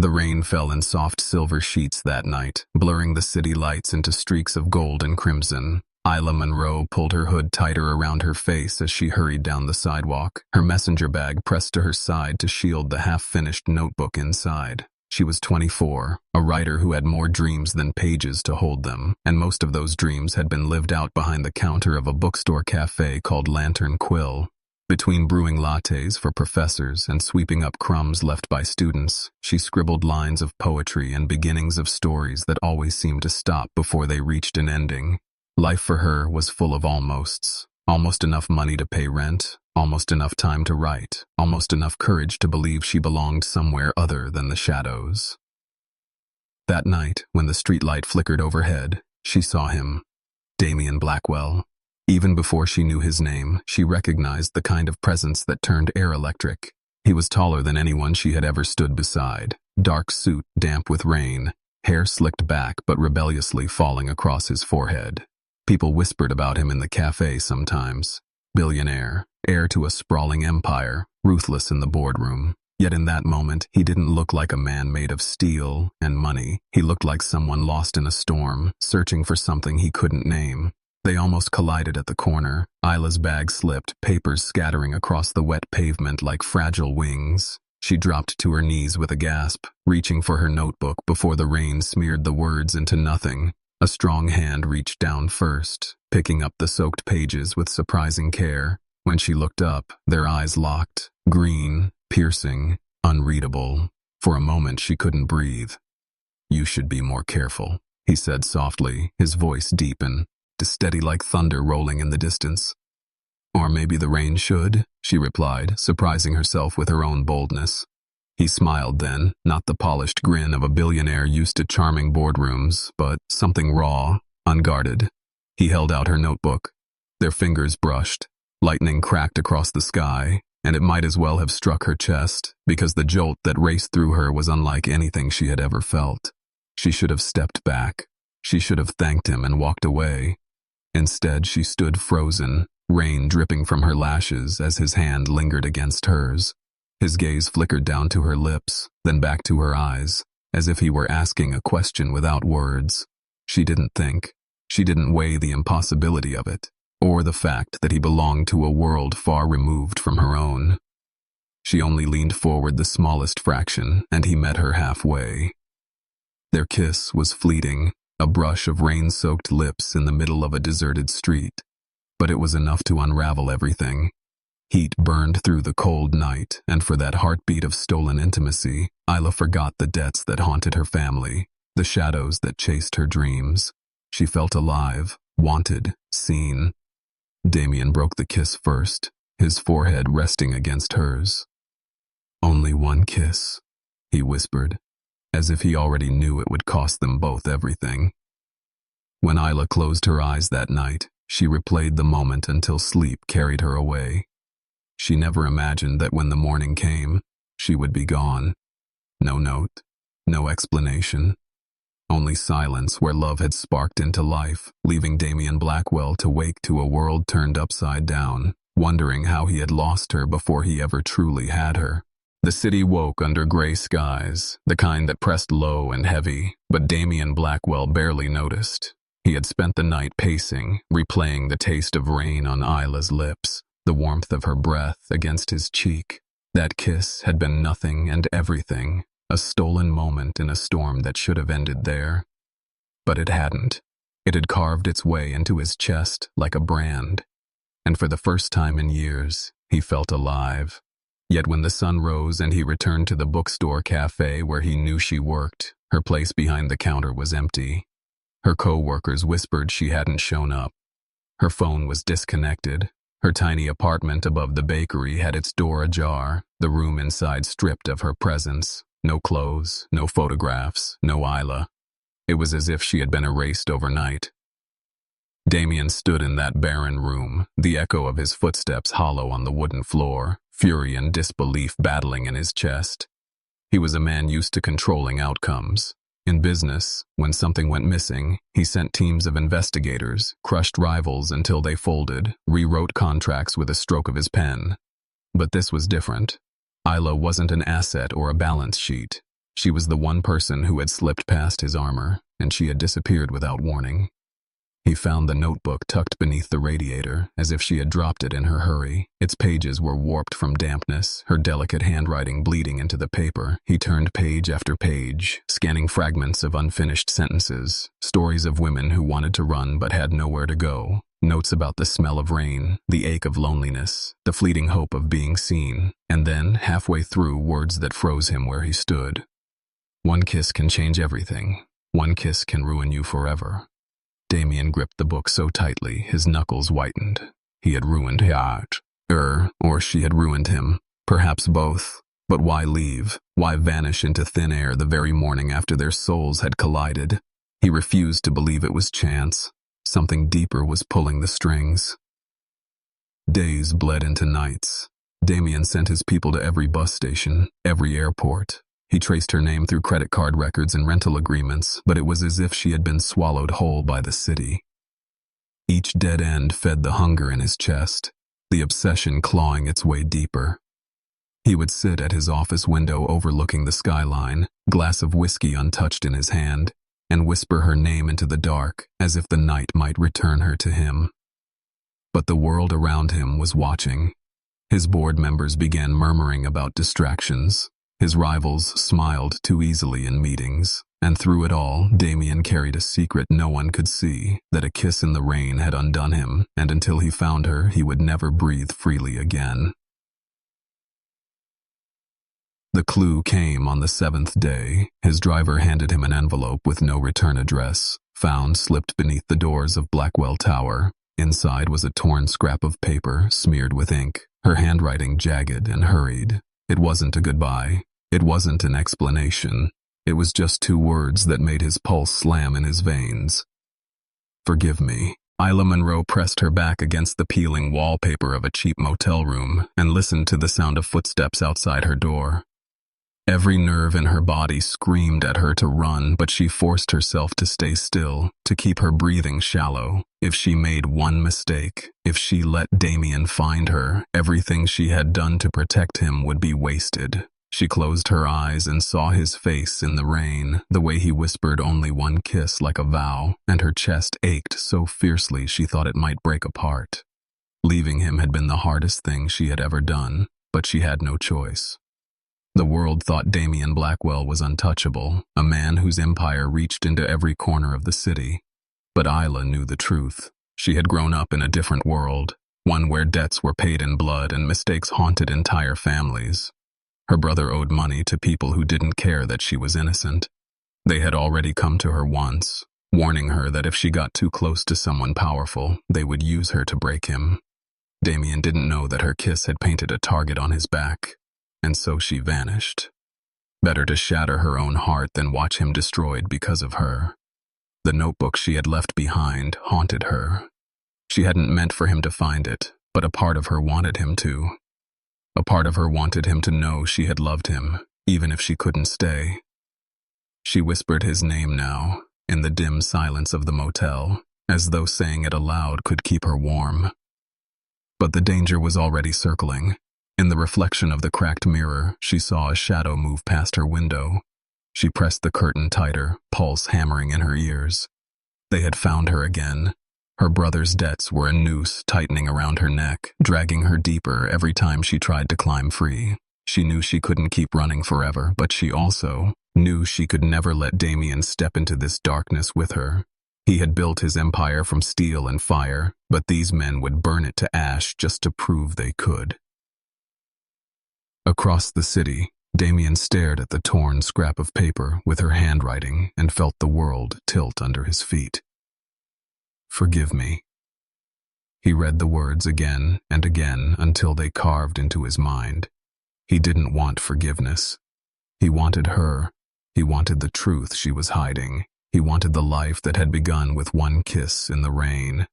The rain fell in soft silver sheets that night, blurring the city lights into streaks of gold and crimson. Isla Monroe pulled her hood tighter around her face as she hurried down the sidewalk, her messenger bag pressed to her side to shield the half-finished notebook inside. She was 24, a writer who had more dreams than pages to hold them, and most of those dreams had been lived out behind the counter of a bookstore cafe called Lantern Quill. Between brewing lattes for professors and sweeping up crumbs left by students, she scribbled lines of poetry and beginnings of stories that always seemed to stop before they reached an ending. Life for her was full of almosts. Almost enough money to pay rent, almost enough time to write, almost enough courage to believe she belonged somewhere other than the shadows. That night, when the streetlight flickered overhead, she saw him, Damian Blackwell. Even before she knew his name, she recognized the kind of presence that turned air electric. He was taller than anyone she had ever stood beside, dark suit damp with rain, hair slicked back but rebelliously falling across his forehead. People whispered about him in the cafe sometimes. Billionaire, heir to a sprawling empire, ruthless in the boardroom. Yet in that moment, he didn't look like a man made of steel and money. He looked like someone lost in a storm, searching for something he couldn't name. They almost collided at the corner. Isla's bag slipped, papers scattering across the wet pavement like fragile wings. She dropped to her knees with a gasp, reaching for her notebook before the rain smeared the words into nothing. A strong hand reached down first, picking up the soaked pages with surprising care. When she looked up, their eyes locked, green, piercing, unreadable. For a moment she couldn't breathe. "You should be more careful," he said softly, his voice deepened, steady like thunder rolling in the distance. "Or maybe the rain should," she replied, surprising herself with her own boldness. He smiled then, not the polished grin of a billionaire used to charming boardrooms, but something raw, unguarded. He held out her notebook. Their fingers brushed. Lightning cracked across the sky, and it might as well have struck her chest, because the jolt that raced through her was unlike anything she had ever felt. She should have stepped back. She should have thanked him and walked away. Instead, she stood frozen, rain dripping from her lashes as his hand lingered against hers. His gaze flickered down to her lips, then back to her eyes, as if he were asking a question without words. She didn't think. She didn't weigh the impossibility of it, or the fact that he belonged to a world far removed from her own. She only leaned forward the smallest fraction, and he met her halfway. Their kiss was fleeting, a brush of rain-soaked lips in the middle of a deserted street. But it was enough to unravel everything. Heat burned through the cold night, and for that heartbeat of stolen intimacy, Isla forgot the debts that haunted her family, the shadows that chased her dreams. She felt alive, wanted, seen. Damian broke the kiss first, his forehead resting against hers. "Only one kiss," he whispered, as if he already knew it would cost them both everything. When Isla closed her eyes that night, she replayed the moment until sleep carried her away. She never imagined that when the morning came, she would be gone. No note, no explanation. Only silence where love had sparked into life, leaving Damian Blackwell to wake to a world turned upside down, wondering how he had lost her before he ever truly had her. The city woke under gray skies, the kind that pressed low and heavy, but Damian Blackwell barely noticed. He had spent the night pacing, replaying the taste of rain on Isla's lips, the warmth of her breath against his cheek. That kiss had been nothing and everything, a stolen moment in a storm that should have ended there. But it hadn't. It had carved its way into his chest like a brand. And for the first time in years, he felt alive. Yet when the sun rose and he returned to the bookstore cafe where he knew she worked, her place behind the counter was empty. Her co-workers whispered she hadn't shown up. Her phone was disconnected. Her tiny apartment above the bakery had its door ajar, the room inside stripped of her presence. No clothes, no photographs, no Isla. It was as if she had been erased overnight. Damian stood in that barren room, the echo of his footsteps hollow on the wooden floor, fury and disbelief battling in his chest. He was a man used to controlling outcomes. In business, when something went missing, he sent teams of investigators, crushed rivals until they folded, rewrote contracts with a stroke of his pen. But this was different. Isla wasn't an asset or a balance sheet. She was the one person who had slipped past his armor, and she had disappeared without warning. He found the notebook tucked beneath the radiator, as if she had dropped it in her hurry. Its pages were warped from dampness, her delicate handwriting bleeding into the paper. He turned page after page, scanning fragments of unfinished sentences, stories of women who wanted to run but had nowhere to go, notes about the smell of rain, the ache of loneliness, the fleeting hope of being seen, and then, halfway through, words that froze him where he stood. One kiss can change everything. One kiss can ruin you forever. Damian gripped the book so tightly, his knuckles whitened. He had ruined or she had ruined him. Perhaps both. But why leave? Why vanish into thin air the very morning after their souls had collided? He refused to believe it was chance. Something deeper was pulling the strings. Days bled into nights. Damian sent his people to every bus station, every airport. He traced her name through credit card records and rental agreements, but it was as if she had been swallowed whole by the city. Each dead end fed the hunger in his chest, the obsession clawing its way deeper. He would sit at his office window overlooking the skyline, glass of whiskey untouched in his hand, and whisper her name into the dark, as if the night might return her to him. But the world around him was watching. His board members began murmuring about distractions. His rivals smiled too easily in meetings, and through it all, Damian carried a secret no one could see, that a kiss in the rain had undone him, and until he found her, he would never breathe freely again. The clue came on the 7th day. His driver handed him an envelope with no return address, found slipped beneath the doors of Blackwell Tower. Inside was a torn scrap of paper smeared with ink, her handwriting jagged and hurried. It wasn't a goodbye. It wasn't an explanation. It was just 2 words that made his pulse slam in his veins. Forgive me. Isla Monroe pressed her back against the peeling wallpaper of a cheap motel room and listened to the sound of footsteps outside her door. Every nerve in her body screamed at her to run, but she forced herself to stay still, to keep her breathing shallow. If she made one mistake, if she let Damian find her, everything she had done to protect him would be wasted. She closed her eyes and saw his face in the rain, the way he whispered only one kiss like a vow, and her chest ached so fiercely she thought it might break apart. Leaving him had been the hardest thing she had ever done, but she had no choice. The world thought Damian Blackwell was untouchable, a man whose empire reached into every corner of the city. But Isla knew the truth. She had grown up in a different world, one where debts were paid in blood and mistakes haunted entire families. Her brother owed money to people who didn't care that she was innocent. They had already come to her once, warning her that if she got too close to someone powerful, they would use her to break him. Damian didn't know that her kiss had painted a target on his back, and so she vanished. Better to shatter her own heart than watch him destroyed because of her. The notebook she had left behind haunted her. She hadn't meant for him to find it, but a part of her wanted him to. A part of her wanted him to know she had loved him, even if she couldn't stay. She whispered his name now, in the dim silence of the motel, as though saying it aloud could keep her warm. But the danger was already circling. In the reflection of the cracked mirror, she saw a shadow move past her window. She pressed the curtain tighter, pulse hammering in her ears. They had found her again. Her brother's debts were a noose tightening around her neck, dragging her deeper every time she tried to climb free. She knew she couldn't keep running forever, but she also knew she could never let Damian step into this darkness with her. He had built his empire from steel and fire, but these men would burn it to ash just to prove they could. Across the city, Damian stared at the torn scrap of paper with her handwriting and felt the world tilt under his feet. Forgive me. He read the words again and again until they carved into his mind. He didn't want forgiveness. He wanted her. He wanted the truth she was hiding. He wanted the life that had begun with one kiss in the rain.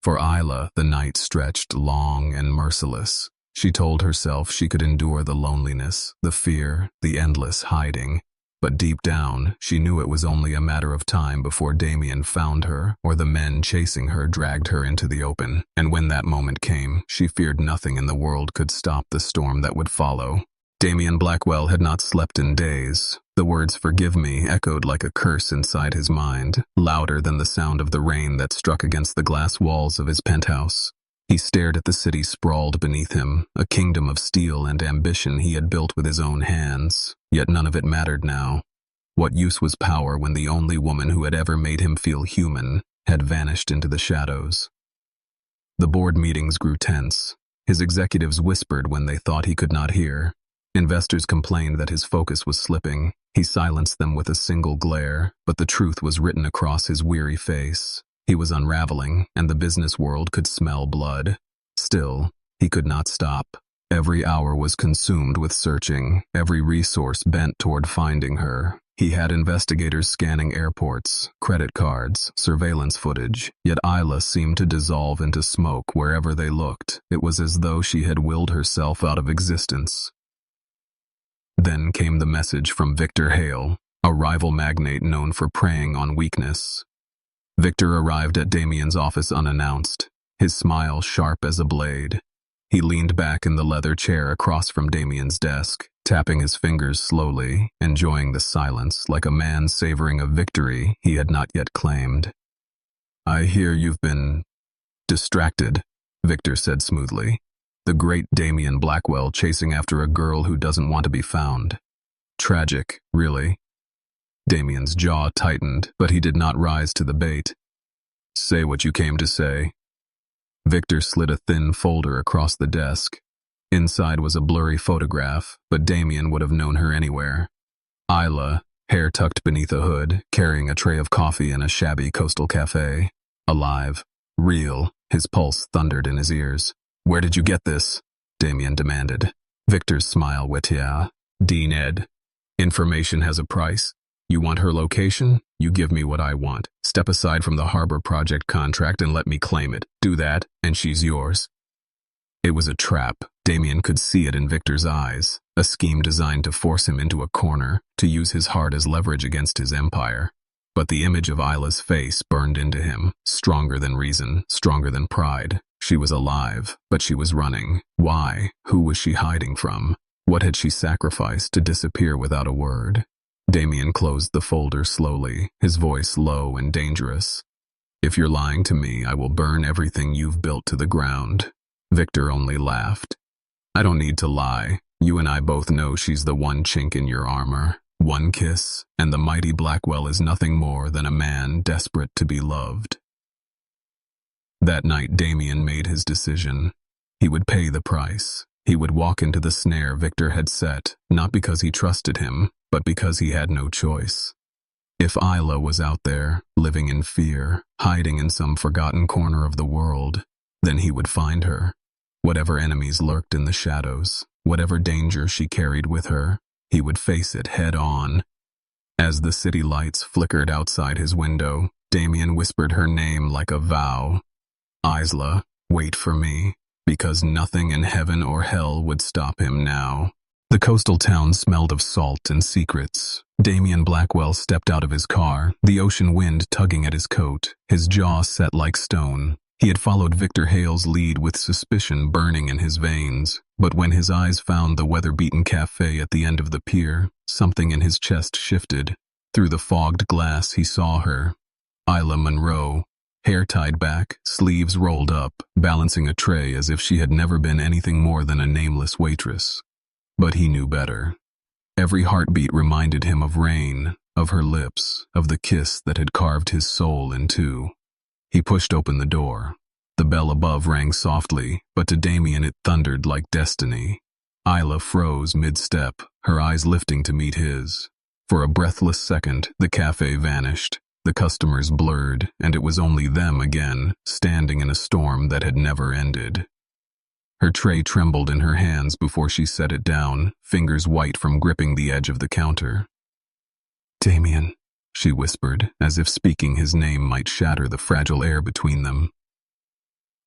For Isla, the night stretched long and merciless. She told herself she could endure the loneliness, the fear, the endless hiding. But deep down, she knew it was only a matter of time before Damian found her, or the men chasing her dragged her into the open. And when that moment came, she feared nothing in the world could stop the storm that would follow. Damian Blackwell had not slept in days. The words "forgive me" echoed like a curse inside his mind, louder than the sound of the rain that struck against the glass walls of his penthouse. He stared at the city sprawled beneath him, a kingdom of steel and ambition he had built with his own hands, yet none of it mattered now. What use was power when the only woman who had ever made him feel human had vanished into the shadows? The board meetings grew tense. His executives whispered when they thought he could not hear. Investors complained that his focus was slipping. He silenced them with a single glare, but the truth was written across his weary face. He was unraveling, and the business world could smell blood. Still, he could not stop. Every hour was consumed with searching, every resource bent toward finding her. He had investigators scanning airports, credit cards, surveillance footage, yet Isla seemed to dissolve into smoke wherever they looked. It was as though she had willed herself out of existence. Then came the message from Victor Hale, a rival magnate known for preying on weakness. Victor arrived at Damian's office unannounced, his smile sharp as a blade. He leaned back in the leather chair across from Damian's desk, tapping his fingers slowly, enjoying the silence like a man savoring a victory he had not yet claimed. "I hear you've been distracted," Victor said smoothly. "The great Damian Blackwell chasing after a girl who doesn't want to be found. Tragic, really." Damian's jaw tightened, but he did not rise to the bait. "Say what you came to say." Victor slid a thin folder across the desk. Inside was a blurry photograph, but Damian would have known her anywhere. Isla, hair tucked beneath a hood, carrying a tray of coffee in a shabby coastal cafe. Alive. Real. His pulse thundered in his ears. "Where did you get this?" Damian demanded. Victor's smile wet. "Yeah, Dean Ed. Information has a price. You want her location? You give me what I want. Step aside from the harbor project contract and let me claim it. Do that, and she's yours." It was a trap. Damian could see it in Victor's eyes, a scheme designed to force him into a corner, to use his heart as leverage against his empire. But the image of Isla's face burned into him, stronger than reason, stronger than pride. She was alive, but she was running. Why? Who was she hiding from? What had she sacrificed to disappear without a word? Damian closed the folder slowly, his voice low and dangerous. "If you're lying to me, I will burn everything you've built to the ground." Victor only laughed. "I don't need to lie. You and I both know she's the one chink in your armor. One kiss, and the mighty Blackwell is nothing more than a man desperate to be loved." That night Damian made his decision. He would pay the price. He would walk into the snare Victor had set, not because he trusted him, but because he had no choice. If Isla was out there, living in fear, hiding in some forgotten corner of the world, then he would find her. Whatever enemies lurked in the shadows, whatever danger she carried with her, he would face it head on. As the city lights flickered outside his window, Damian whispered her name like a vow. "Isla, wait for me," because nothing in heaven or hell would stop him now. The coastal town smelled of salt and secrets. Damian Blackwell stepped out of his car, the ocean wind tugging at his coat, his jaw set like stone. He had followed Victor Hale's lead with suspicion burning in his veins, but when his eyes found the weather-beaten cafe at the end of the pier, something in his chest shifted. Through the fogged glass he saw her, Isla Monroe, hair tied back, sleeves rolled up, balancing a tray as if she had never been anything more than a nameless waitress. But he knew better. Every heartbeat reminded him of rain, of her lips, of the kiss that had carved his soul in two. He pushed open the door. The bell above rang softly, but to Damian it thundered like destiny. Isla froze mid-step, her eyes lifting to meet his. For a breathless second, the cafe vanished. The customers blurred, and it was only them again, standing in a storm that had never ended. Her tray trembled in her hands before she set it down, fingers white from gripping the edge of the counter. "Damian," she whispered, as if speaking his name might shatter the fragile air between them.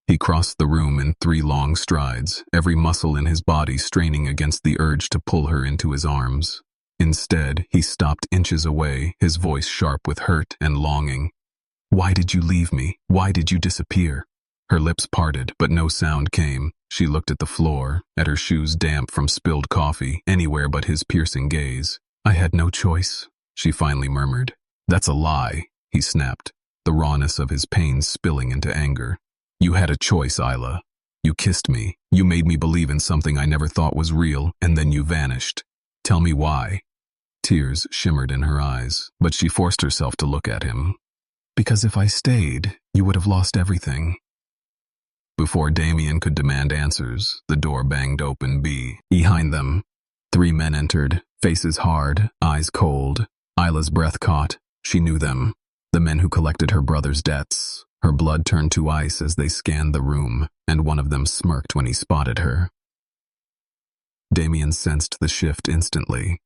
He crossed the room in 3 long strides, every muscle in his body straining against the urge to pull her into his arms. Instead, he stopped inches away, his voice sharp with hurt and longing. "Why did you leave me? Why did you disappear?" Her lips parted, but no sound came. She looked at the floor, at her shoes damp from spilled coffee, anywhere but his piercing gaze. I had no choice, she finally murmured. That's a lie, he snapped, the rawness of his pain spilling into anger. You had a choice, Isla. You kissed me. You made me believe in something I never thought was real, and then you vanished. Tell me why. Tears shimmered in her eyes, but she forced herself to look at him. Because if I stayed, you would have lost everything. Before Damian could demand answers, the door banged open. Behind them, 3 men entered, faces hard, eyes cold. Isla's breath caught. She knew them. The men who collected her brother's debts. Her blood turned to ice as they scanned the room, and one of them smirked when he spotted her. Damian sensed the shift instantly.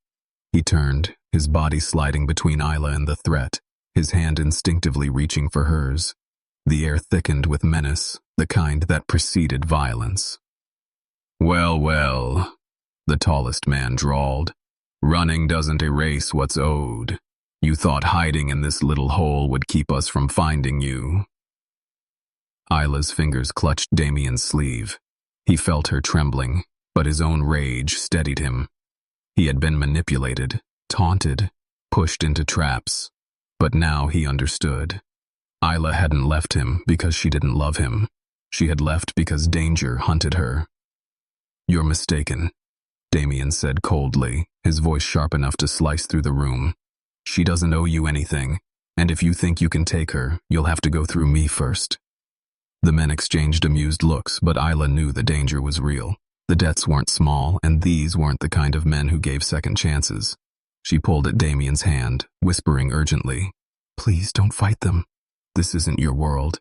He turned, his body sliding between Isla and the threat, his hand instinctively reaching for hers. The air thickened with menace, the kind that preceded violence. Well, well, the tallest man drawled. Running doesn't erase what's owed. You thought hiding in this little hole would keep us from finding you. Isla's fingers clutched Damian's sleeve. He felt her trembling, but his own rage steadied him. He had been manipulated, taunted, pushed into traps, but now he understood. Isla hadn't left him because she didn't love him. She had left because danger hunted her. You're mistaken, Damian said coldly, his voice sharp enough to slice through the room. She doesn't owe you anything, and if you think you can take her, you'll have to go through me first. The men exchanged amused looks, but Isla knew the danger was real. The debts weren't small, and these weren't the kind of men who gave second chances. She pulled at Damian's hand, whispering urgently, Please don't fight them. This isn't your world.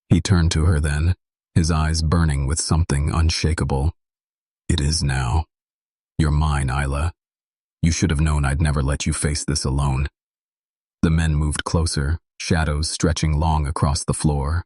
He turned to her then, his eyes burning with something unshakable. It is now. You're mine, Isla. You should have known I'd never let you face this alone. The men moved closer, shadows stretching long across the floor.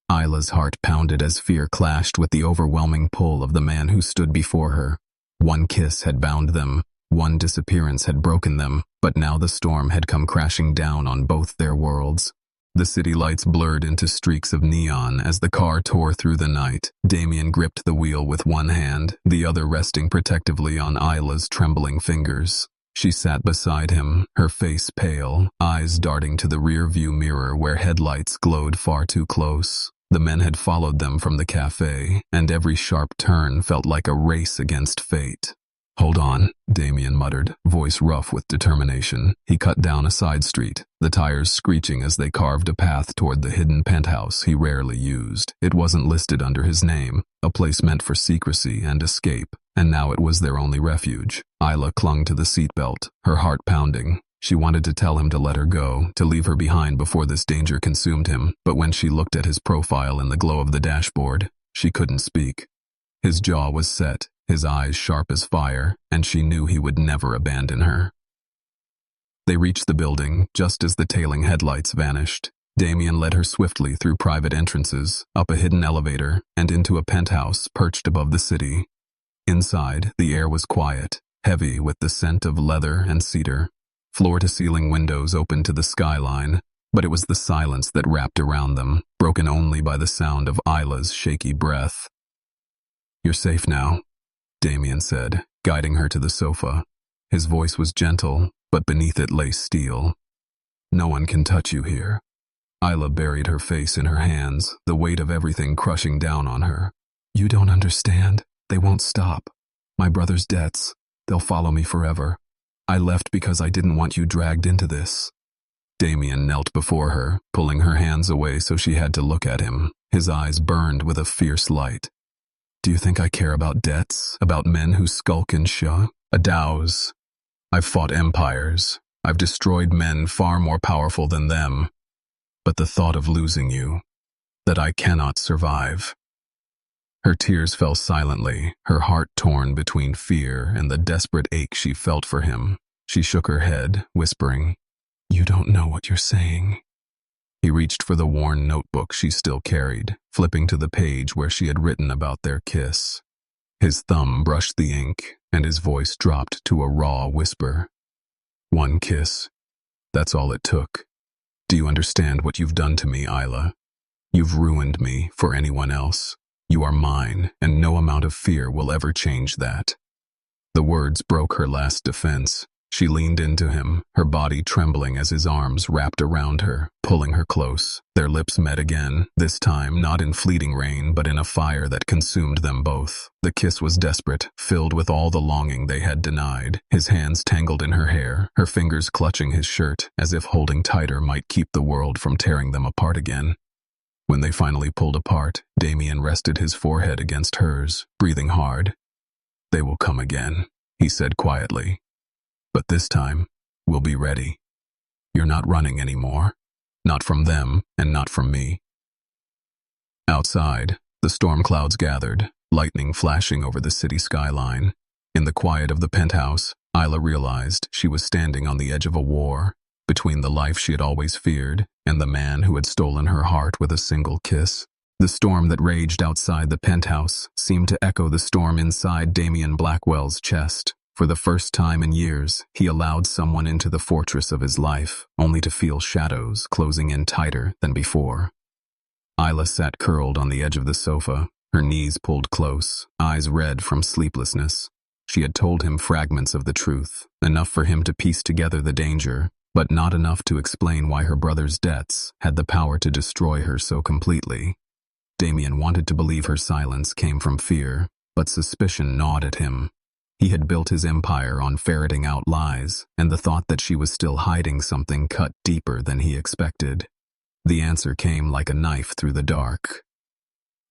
Isla's heart pounded as fear clashed with the overwhelming pull of the man who stood before her. One kiss had bound them, one disappearance had broken them, but now the storm had come crashing down on both their worlds. The city lights blurred into streaks of neon as the car tore through the night. Damian gripped the wheel with one hand, the other resting protectively on Isla's trembling fingers. She sat beside him, her face pale, eyes darting to the rear-view mirror where headlights glowed far too close. The men had followed them from the cafe, and every sharp turn felt like a race against fate. Hold on, Damian muttered, voice rough with determination. He cut down a side street, the tires screeching as they carved a path toward the hidden penthouse he rarely used. It wasn't listed under his name, a place meant for secrecy and escape, and now it was their only refuge. Isla clung to the seatbelt, her heart pounding. She wanted to tell him to let her go, to leave her behind before this danger consumed him, but when she looked at his profile in the glow of the dashboard, she couldn't speak. His jaw was set, his eyes sharp as fire, and she knew he would never abandon her. They reached the building just as the tailing headlights vanished. Damian led her swiftly through private entrances, up a hidden elevator, and into a penthouse perched above the city. Inside, the air was quiet, heavy with the scent of leather and cedar. Floor-to-ceiling windows opened to the skyline, but it was the silence that wrapped around them, broken only by the sound of Isla's shaky breath. You're safe now, Damian said, guiding her to the sofa. His voice was gentle, but beneath it lay steel. No one can touch you here. Isla buried her face in her hands, the weight of everything crushing down on her. You don't understand. They won't stop. My brother's debts, they'll follow me forever. I left because I didn't want you dragged into this. Damian knelt before her, pulling her hands away so she had to look at him. His eyes burned with a fierce light. Do you think I care about debts, about men who skulk and shun? A douse. I've fought empires. I've destroyed men far more powerful than them. But the thought of losing you, that I cannot survive. Her tears fell silently, her heart torn between fear and the desperate ache she felt for him. She shook her head, whispering, You don't know what you're saying. He reached for the worn notebook she still carried, flipping to the page where she had written about their kiss. His thumb brushed the ink, and his voice dropped to a raw whisper. One kiss. That's all it took. Do you understand what you've done to me, Isla? You've ruined me for anyone else. You are mine, and no amount of fear will ever change that. The words broke her last defense. She leaned into him, her body trembling as his arms wrapped around her, pulling her close. Their lips met again, this time not in fleeting rain but in a fire that consumed them both. The kiss was desperate, filled with all the longing they had denied. His hands tangled in her hair, her fingers clutching his shirt, as if holding tighter might keep the world from tearing them apart again. When they finally pulled apart, Damian rested his forehead against hers, breathing hard. "They will come again," he said quietly. "But this time, we'll be ready. You're not running anymore. Not from them, and not from me." Outside, the storm clouds gathered, lightning flashing over the city skyline. In the quiet of the penthouse, Isla realized she was standing on the edge of a war, between the life she had always feared and the man who had stolen her heart with a single kiss. The storm that raged outside the penthouse seemed to echo the storm inside Damian Blackwell's chest. For the first time in years, he allowed someone into the fortress of his life, only to feel shadows closing in tighter than before. Isla sat curled on the edge of the sofa, her knees pulled close, eyes red from sleeplessness. She had told him fragments of the truth, enough for him to piece together the danger, but not enough to explain why her brother's debts had the power to destroy her so completely. Damian wanted to believe her silence came from fear, but suspicion gnawed at him. He had built his empire on ferreting out lies, and the thought that she was still hiding something cut deeper than he expected. The answer came like a knife through the dark.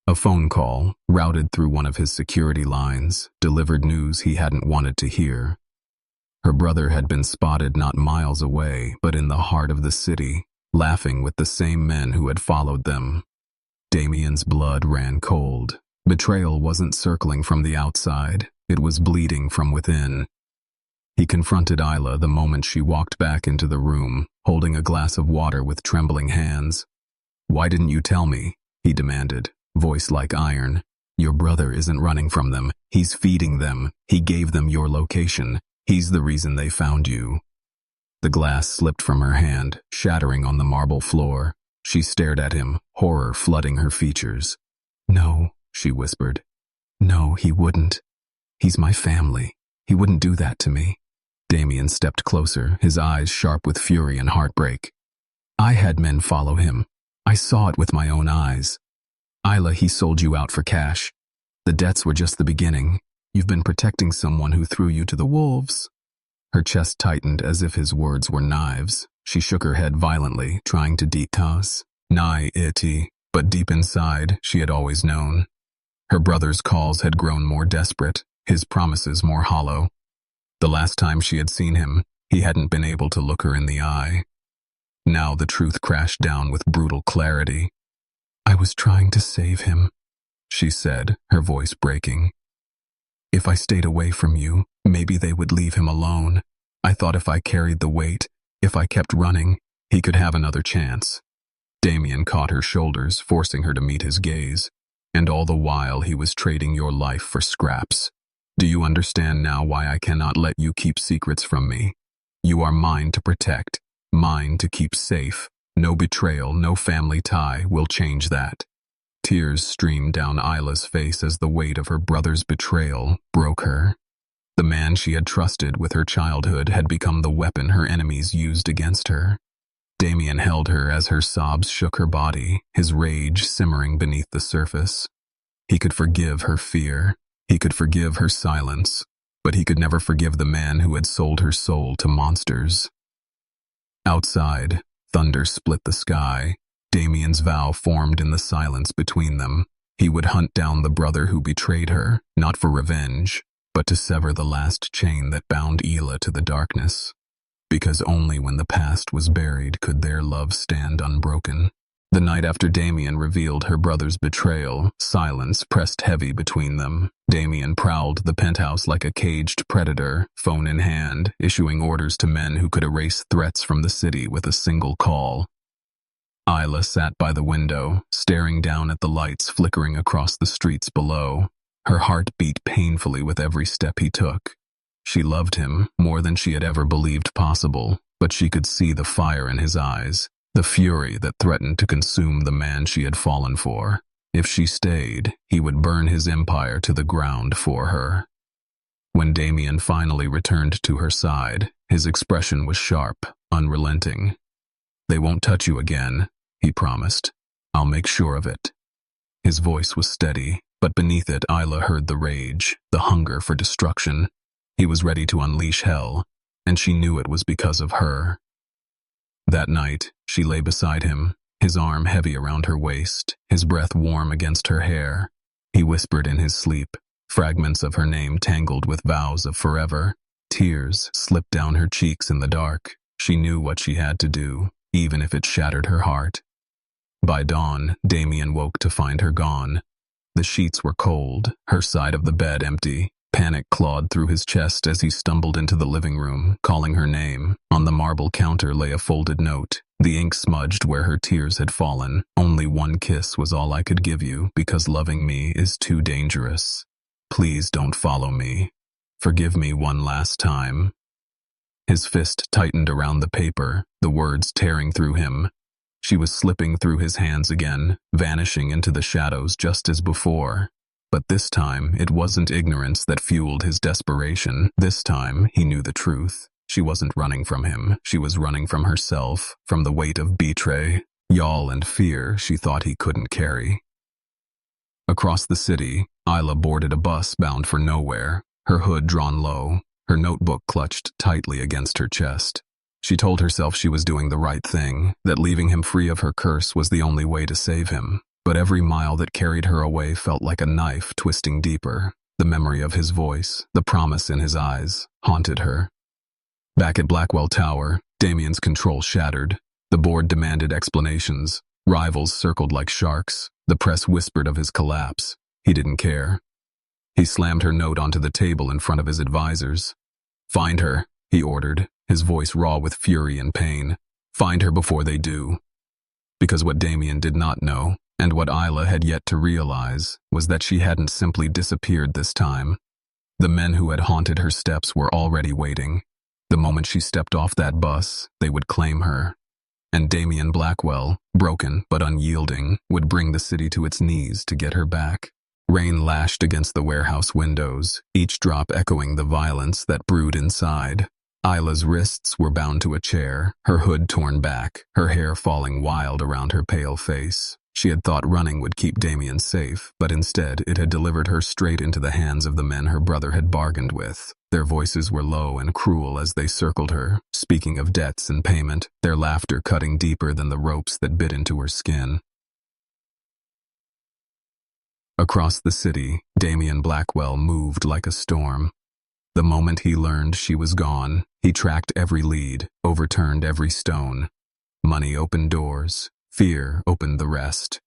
A phone call, routed through one of his security lines, delivered news he hadn't wanted to hear. Her brother had been spotted not miles away, but in the heart of the city, laughing with the same men who had followed them. Damian's blood ran cold. Betrayal wasn't circling from the outside. It was bleeding from within. He confronted Isla the moment she walked back into the room, holding a glass of water with trembling hands. "Why didn't you tell me?" he demanded, voice like iron. "Your brother isn't running from them. He's feeding them. He gave them your location. He's the reason they found you." The glass slipped from her hand, shattering on the marble floor. She stared at him, horror flooding her features. "No," she whispered. "No, he wouldn't. He's my family. He wouldn't do that to me." Damian stepped closer, his eyes sharp with fury and heartbreak. "I had men follow him. I saw it with my own eyes. Isla, he sold you out for cash. The debts were just the beginning. You've been protecting someone who threw you to the wolves." Her chest tightened as if his words were knives. She shook her head violently, trying to decos. "Nai iti," but deep inside, she had always known. Her brother's calls had grown more desperate, his promises more hollow. The last time she had seen him, he hadn't been able to look her in the eye. Now the truth crashed down with brutal clarity. "I was trying to save him," she said, her voice breaking. "If I stayed away from you, maybe they would leave him alone. I thought if I carried the weight, if I kept running, he could have another chance." Damian caught her shoulders, forcing her to meet his gaze. "And all the while he was trading your life for scraps. Do you understand now why I cannot let you keep secrets from me? You are mine to protect, mine to keep safe. No betrayal, no family tie will change that." Tears streamed down Isla's face as the weight of her brother's betrayal broke her. The man she had trusted with her childhood had become the weapon her enemies used against her. Damian held her as her sobs shook her body, his rage simmering beneath the surface. He could forgive her fear. He could forgive her silence, but he could never forgive the man who had sold her soul to monsters. Outside, thunder split the sky. Damian's vow formed in the silence between them. He would hunt down the brother who betrayed her, not for revenge, but to sever the last chain that bound Isla to the darkness. Because only when the past was buried could their love stand unbroken. The night after Damian revealed her brother's betrayal, silence pressed heavy between them. Damian prowled the penthouse like a caged predator, phone in hand, issuing orders to men who could erase threats from the city with a single call. Isla sat by the window, staring down at the lights flickering across the streets below. Her heart beat painfully with every step he took. She loved him more than she had ever believed possible, but she could see the fire in his eyes, the fury that threatened to consume the man she had fallen for. If she stayed, he would burn his empire to the ground for her. When Damian finally returned to her side, His expression was sharp, unrelenting. "They won't touch you again," he promised. "I'll make sure of it." His voice was steady, but beneath it Isla heard the rage, the hunger for destruction. He was ready to unleash hell, and she knew it was because of her. That night, she lay beside him, his arm heavy around her waist, his breath warm against her hair. He whispered in his sleep, fragments of her name tangled with vows of forever. Tears slipped down her cheeks in the dark. She knew what she had to do, even if it shattered her heart. By dawn, Damian woke to find her gone. The sheets were cold, her side of the bed empty. Panic clawed through his chest as he stumbled into the living room, calling her name. On the marble counter lay a folded note, the ink smudged where her tears had fallen. "Only one kiss was all I could give you, because loving me is too dangerous. Please don't follow me. Forgive me one last time." His fist tightened around the paper, the words tearing through him. She was slipping through his hands again, vanishing into the shadows just as before. But this time, it wasn't ignorance that fueled his desperation. This time, he knew the truth. She wasn't running from him. She was running from herself, from the weight of betrayal and fear she thought he couldn't carry. Across the city, Isla boarded a bus bound for nowhere, her hood drawn low, her notebook clutched tightly against her chest. She told herself she was doing the right thing, that leaving him free of her curse was the only way to save him. But every mile that carried her away felt like a knife twisting deeper. The memory of his voice, the promise in his eyes, haunted her. Back at Blackwell Tower, Damian's control shattered. The board demanded explanations. Rivals circled like sharks. The press whispered of his collapse. He didn't care. He slammed her note onto the table in front of his advisors. "Find her," he ordered, his voice raw with fury and pain. "Find her before they do." Because what Damian did not know, and what Isla had yet to realize, was that she hadn't simply disappeared this time. The men who had haunted her steps were already waiting. The moment she stepped off that bus, they would claim her. And Damian Blackwell, broken but unyielding, would bring the city to its knees to get her back. Rain lashed against the warehouse windows, each drop echoing the violence that brewed inside. Isla's wrists were bound to a chair, her hood torn back, her hair falling wild around her pale face. She had thought running would keep Damian safe, but instead it had delivered her straight into the hands of the men her brother had bargained with. Their voices were low and cruel as they circled her, speaking of debts and payment, their laughter cutting deeper than the ropes that bit into her skin. Across the city, Damian Blackwell moved like a storm. The moment he learned she was gone, he tracked every lead, overturned every stone. Money opened doors. Fear opened the rest.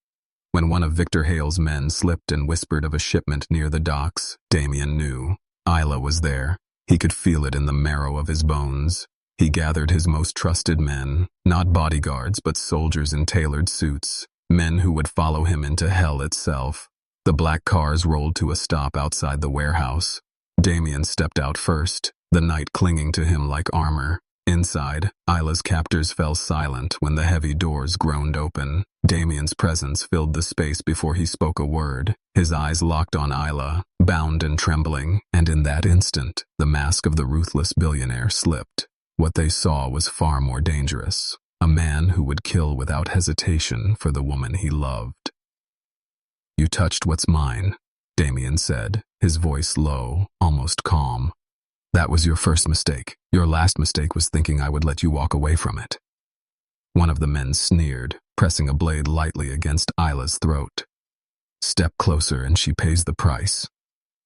When one of Victor Hale's men slipped and whispered of a shipment near the docks, Damian knew. Isla was there. He could feel it in the marrow of his bones. He gathered his most trusted men, not bodyguards but soldiers in tailored suits, men who would follow him into hell itself. The black cars rolled to a stop outside the warehouse. Damian stepped out first, the night clinging to him like armor. Inside, Isla's captors fell silent when the heavy doors groaned open. Damian's presence filled the space before he spoke a word. His eyes locked on Isla, bound and trembling, and in that instant, the mask of the ruthless billionaire slipped. What they saw was far more dangerous. A man who would kill without hesitation for the woman he loved. "You touched what's mine," Damian said, his voice low, almost calm. "That was your first mistake. Your last mistake was thinking I would let you walk away from it." One of the men sneered, pressing a blade lightly against Isla's throat. "Step closer and she pays the price.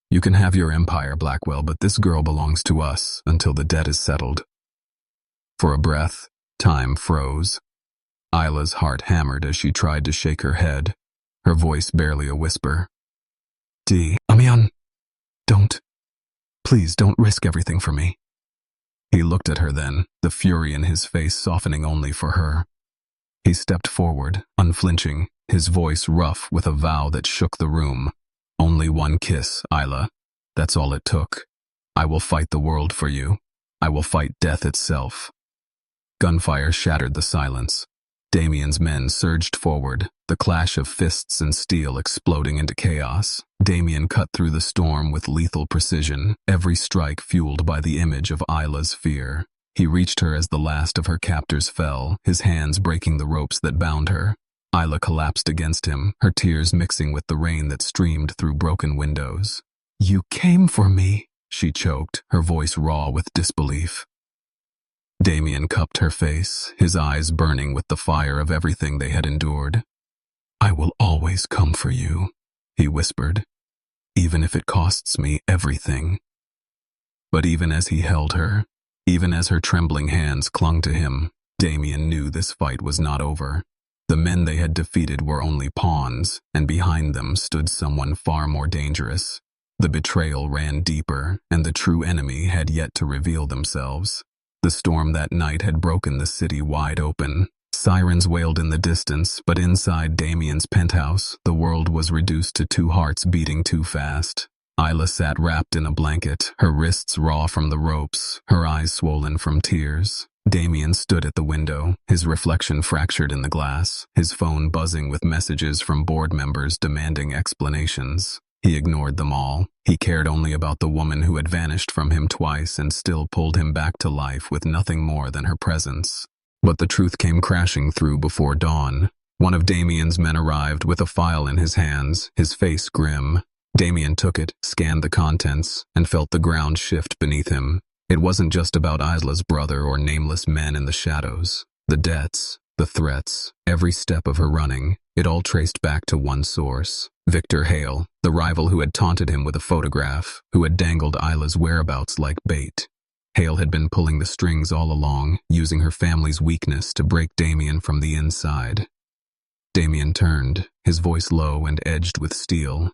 You can have your empire, Blackwell, but this girl belongs to us until the debt is settled." For a breath, time froze. Isla's heart hammered as she tried to shake her head, her voice barely a whisper. Damian, please don't risk everything for me." He looked at her then, the fury in his face softening only for her. He stepped forward, unflinching, his voice rough with a vow that shook the room. "Only one kiss, Isla. That's all it took. I will fight the world for you. I will fight death itself." Gunfire shattered the silence. Damian's men surged forward, the clash of fists and steel exploding into chaos. Damian cut through the storm with lethal precision, every strike fueled by the image of Isla's fear. He reached her as the last of her captors fell, his hands breaking the ropes that bound her. Isla collapsed against him, her tears mixing with the rain that streamed through broken windows. "You came for me," she choked, her voice raw with disbelief. Damian cupped her face, his eyes burning with the fire of everything they had endured. "I will always come for you," he whispered, "even if it costs me everything." But even as he held her, even as her trembling hands clung to him, Damian knew this fight was not over. The men they had defeated were only pawns, and behind them stood someone far more dangerous. The betrayal ran deeper, and the true enemy had yet to reveal themselves. The storm that night had broken the city wide open. Sirens wailed in the distance, but inside Damian's penthouse, the world was reduced to two hearts beating too fast. Isla sat wrapped in a blanket, her wrists raw from the ropes, her eyes swollen from tears. Damian stood at the window, his reflection fractured in the glass, his phone buzzing with messages from board members demanding explanations. He ignored them all. He cared only about the woman who had vanished from him twice and still pulled him back to life with nothing more than her presence. But the truth came crashing through before dawn. One of Damian's men arrived with a file in his hands, his face grim. Damian took it, scanned the contents, and felt the ground shift beneath him. It wasn't just about Isla's brother or nameless men in the shadows. The debts, the threats, every step of her running, it all traced back to one source. Victor Hale, the rival who had taunted him with a photograph, who had dangled Isla's whereabouts like bait. Hale had been pulling the strings all along, using her family's weakness to break Damian from the inside. Damian turned, his voice low and edged with steel.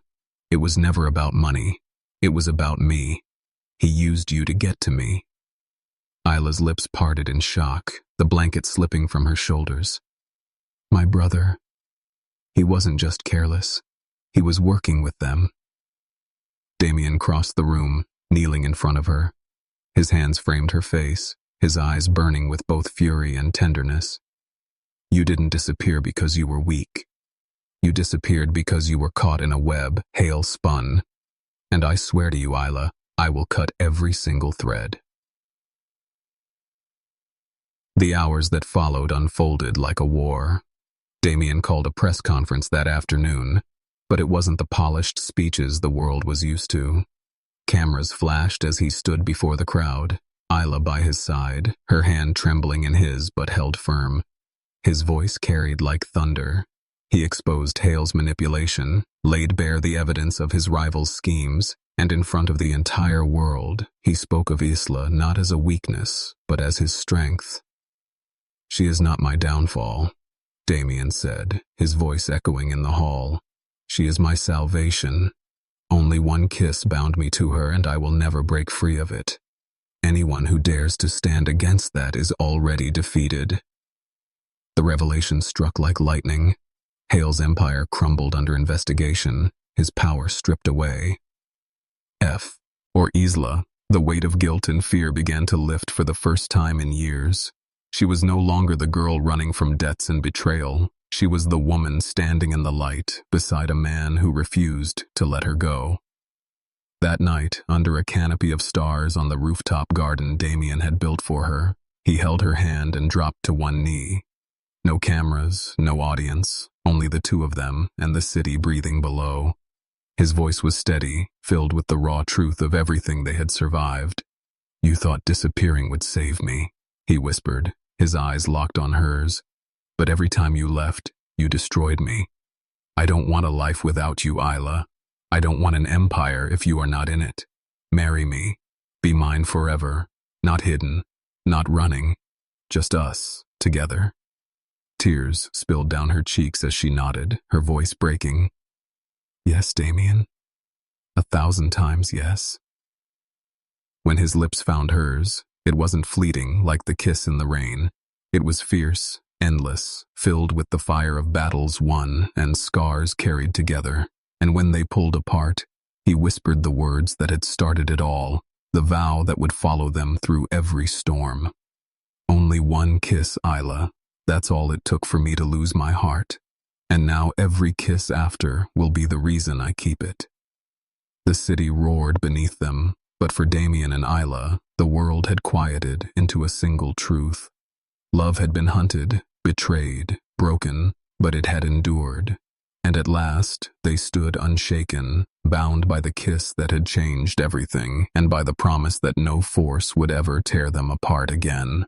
"It was never about money. It was about me. He used you to get to me." Isla's lips parted in shock, the blanket slipping from her shoulders. "My brother. He wasn't just careless. He was working with them." Damian crossed the room, kneeling in front of her. His hands framed her face, his eyes burning with both fury and tenderness. "You didn't disappear because you were weak. You disappeared because you were caught in a web Hale spun. And I swear to you, Isla, I will cut every single thread." The hours that followed unfolded like a war. Damian called a press conference that afternoon, but it wasn't the polished speeches the world was used to. Cameras flashed as he stood before the crowd, Isla by his side, her hand trembling in his but held firm. His voice carried like thunder. He exposed Hale's manipulation, laid bare the evidence of his rival's schemes, and in front of the entire world, he spoke of Isla not as a weakness, but as his strength. "She is not my downfall," Damian said, his voice echoing in the hall. "She is my salvation. Only one kiss bound me to her, and I will never break free of it. Anyone who dares to stand against that is already defeated." The revelation struck like lightning. Hale's empire crumbled under investigation, his power stripped away. Or Isla, the weight of guilt and fear began to lift for the first time in years. She was no longer the girl running from debts and betrayal. She was the woman standing in the light beside a man who refused to let her go. That night, under a canopy of stars on the rooftop garden Damian had built for her, he held her hand and dropped to one knee. No cameras, no audience, only the two of them and the city breathing below. His voice was steady, filled with the raw truth of everything they had survived. "You thought disappearing would save me," he whispered, his eyes locked on hers. "But every time you left, you destroyed me. I don't want a life without you, Isla. I don't want an empire if you are not in it. Marry me. Be mine forever. Not hidden, not running. Just us, together." Tears spilled down her cheeks as she nodded, her voice breaking. "Yes, Damian. 1,000 times yes." When his lips found hers, it wasn't fleeting like the kiss in the rain. It was fierce, endless, filled with the fire of battles won and scars carried together. And when they pulled apart, he whispered the words that had started it all, the vow that would follow them through every storm. "Only one kiss, Isla. That's all it took for me to lose my heart. And now every kiss after will be the reason I keep it." The city roared beneath them, But for Damian and Isla, the world had quieted into a single truth. Love had been hunted, betrayed, broken, but it had endured. And at last, they stood unshaken, bound by the kiss that had changed everything and by the promise that no force would ever tear them apart again.